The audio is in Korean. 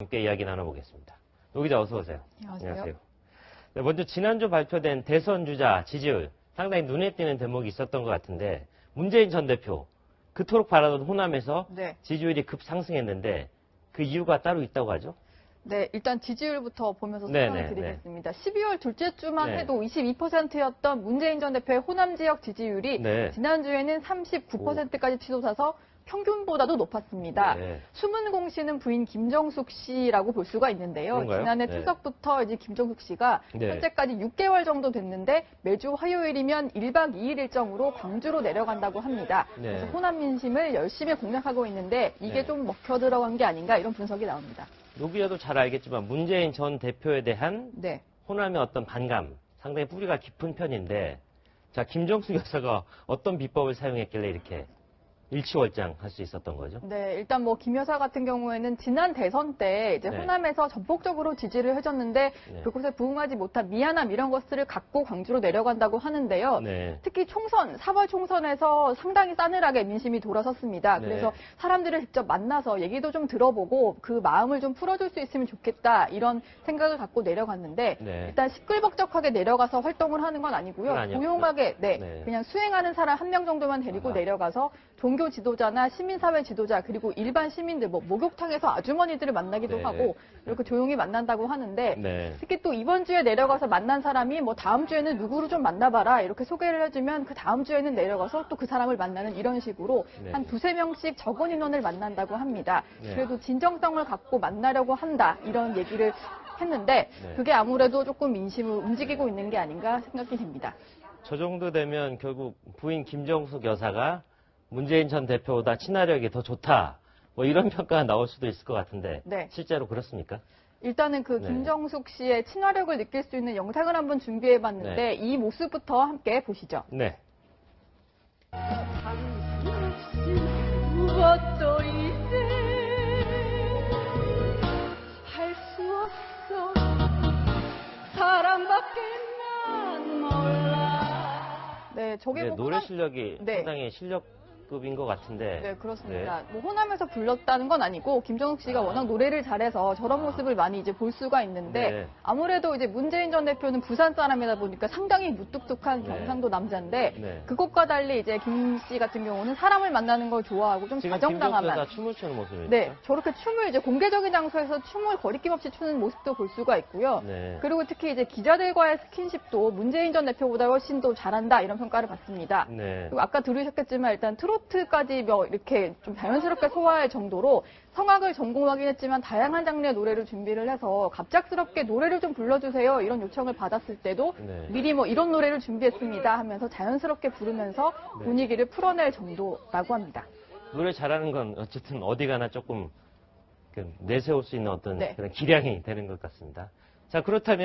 함께 이야기 나눠보겠습니다. 노 기자 어서 오세요. 안녕하세요. 네, 먼저 지난주 발표된 대선 주자 지지율 상당히 눈에 띄는 대목이 있었던 것 같은데 문재인 전 대표 그토록 바라던 호남에서 네. 지지율이 급상승했는데 그 이유가 따로 있다고 하죠? 네, 일단 지지율부터 보면서 네네, 설명을 드리겠습니다. 12월 둘째 주만 네. 해도 22%였던 문재인 전 대표의 호남 지역 지지율이 네. 지난주에는 39%까지 치솟아서 평균보다도 높았습니다. 네. 숨은 공신은 부인 김정숙 씨라고 볼 수가 있는데요. 그런가요? 지난해 네. 추석부터 이제 김정숙 씨가 네. 현재까지 6개월 정도 됐는데 매주 화요일이면 1박 2일 일정으로 광주로 내려간다고 합니다. 네. 그래서 호남 민심을 열심히 공략하고 있는데 이게 네. 좀 먹혀 들어간 게 아닌가 이런 분석이 나옵니다. 노 기자도 잘 알겠지만 문재인 전 대표에 대한 네. 호남의 어떤 반감 상당히 뿌리가 깊은 편인데 자 김정숙 여사가 어떤 비법을 사용했길래 이렇게 일치월장 할 수 있었던 거죠? 네, 일단 뭐 김 여사 같은 경우에는 지난 대선 때 이제 네. 호남에서 전폭적으로 지지를 해줬는데 네. 그곳에 부응하지 못한 미안함 이런 것들을 갖고 광주로 내려간다고 하는데요. 네. 특히 총선, 4월 총선에서 상당히 싸늘하게 민심이 돌아섰습니다. 네. 그래서 사람들을 직접 만나서 얘기도 좀 들어보고 그 마음을 좀 풀어줄 수 있으면 좋겠다 이런 생각을 갖고 내려갔는데 네. 일단 시끌벅적하게 내려가서 활동을 하는 건 아니고요. 그건 아니었고요. 조용하게 네. 그냥 수행하는 사람 한 명 정도만 데리고 아하. 내려가서 종교 지도자나 시민사회 지도자 그리고 일반 시민들 뭐 목욕탕에서 아주머니들을 만나기도 네. 하고 이렇게 조용히 만난다고 하는데 네. 특히 또 이번 주에 내려가서 만난 사람이 뭐 다음 주에는 누구를 좀 만나봐라 이렇게 소개를 해주면 그 다음 주에는 내려가서 또 그 사람을 만나는 이런 식으로 네. 한 두세 명씩 적은 인원을 만난다고 합니다. 네. 그래도 진정성을 갖고 만나려고 한다 이런 얘기를 했는데 네. 그게 아무래도 조금 민심을 움직이고 있는 게 아닌가 생각이 됩니다. 저 정도 되면 결국 부인 김정숙 여사가 문재인 전 대표보다 친화력이 더 좋다. 뭐 이런 평가가 나올 수도 있을 것 같은데 네. 실제로 그렇습니까? 일단은 그 네. 김정숙 씨의 친화력을 느낄 수 있는 영상을 한번 준비해봤는데 네. 이 모습부터 함께 보시죠. 네. 무엇도 이제 할 수 없어 사랑밖에 난 몰라. 네, 저게 네, 뭐 노래 호남- 실력이 네. 상당히 실력급인 것 같은데. 네, 그렇습니다. 뭐 호남에서 불렀다는 건 아니고 김정숙 씨가 워낙 노래를 잘해서 저런 모습을 많이 이제 볼 수가 있는데 네. 아무래도 이제 문재인 전 대표는 부산 사람이다 보니까 상당히 무뚝뚝한 네. 경상도 남자인데 네. 그것과 달리 이제 김 씨 같은 경우는 사람을 만나는 걸 좋아하고 좀 지금 김정숙 다정다감한 여사 춤을 추는 모습이죠. 네, 저렇게 춤을 이제 공개적인 장소에서 춤을 거리낌 없이 추는 모습도 볼 수가 있고요. 네. 그리고 특히 이제 기자들과의 스킨십도 문재인 전 대표보다 훨씬 더 잘한다 이런 평가를 받습니다. 네. 그리고 아까 들으셨겠지만 일단 트로트까지 이렇게 좀 자연스럽게 소화할 정도로 성악을 전공하긴 했지만 다양한 장르의 노래를 준비를 해서 갑작스럽게 노래를 좀 불러주세요 이런 요청을 받았을 때도 네. 미리 뭐 이런 노래를 준비했습니다 하면서 자연스럽게 부르면서 네. 분위기를 풀어낼 정도라고 합니다. 노래 잘하는 건 어쨌든 어디 가나 조금 내세울 수 있는 어떤 네. 그런 기량이 되는 것 같습니다. 자, 그렇다면